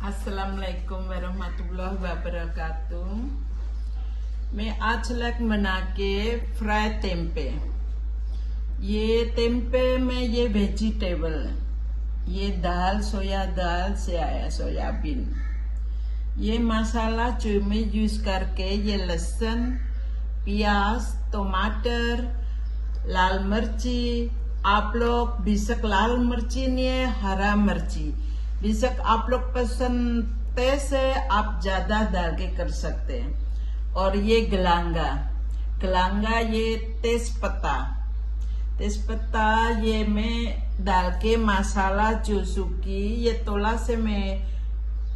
Assalamualaikum warahmatullahi wabarakatuh। मैं आज बना के फ्राई टेम्पे। ये टेम्पे में ये वेजिटेबल, ये दाल सोया दाल से आया, सोयाबीन। ये मसाला जो मैं यूज करके ये लहसुन, प्याज, टमाटर, लाल मिर्ची, आप लोग बेशक लाल मिर्ची नहीं है, हरा मिर्ची बेशक आप लोग पसंद तेज है, आप ज्यादा डाल के कर सकते हैं। और ये गलांगा ये तेज पत्ता ये मैं डाल के मसाला जो सूखी ये तोला से मैं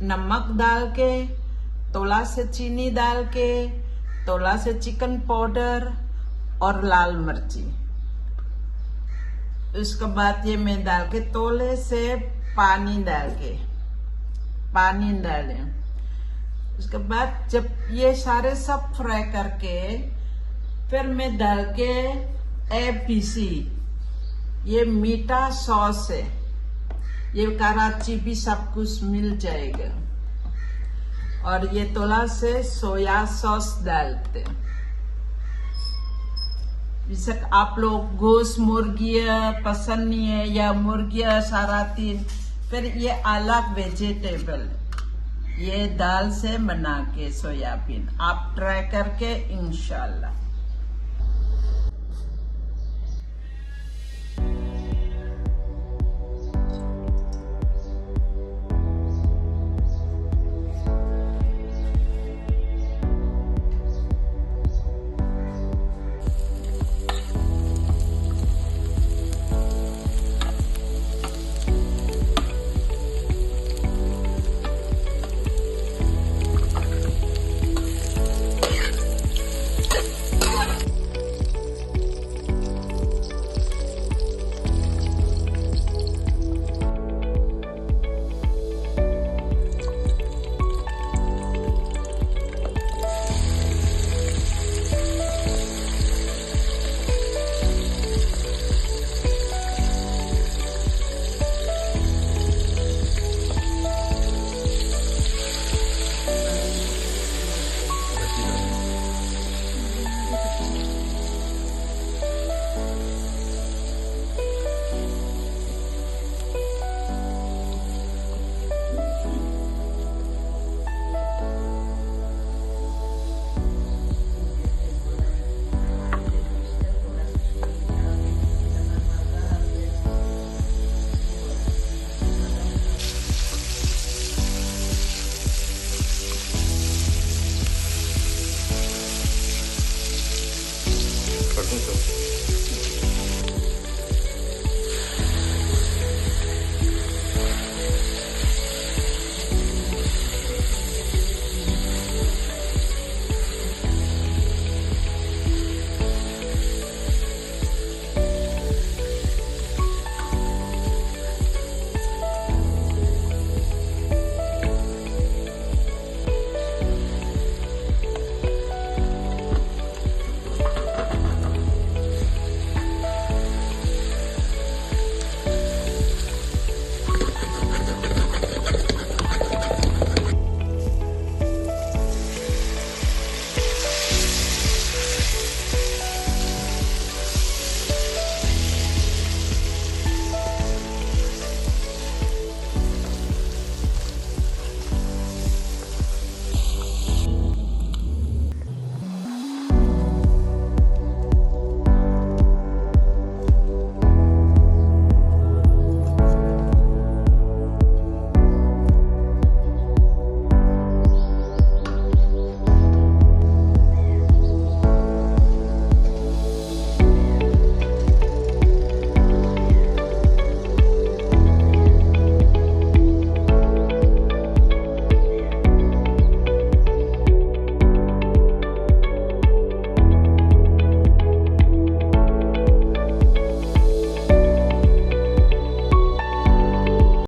नमक डाल के, तोला से चीनी डाल के, तोला से चिकन पाउडर और लाल मिर्ची। उसके बाद ये मैं डाल के तोले से पानी डालें। उसके बाद जब ये सारे सब फ्राई करके फिर मैं डाल के एपीसी ये मीठा सॉस है, ये कराची भी सब कुछ मिल जाएगा। और ये तोला से सोया सॉस डालते। बेशक आप लोग गोश्त मुर्गिया पसंद नहीं है या मुर्गिया सारा दिन, फिर ये अलग वेजिटेबल ये दाल से बना के सोयाबीन आप ट्राई करके इंशाल्लाह। Pergunta.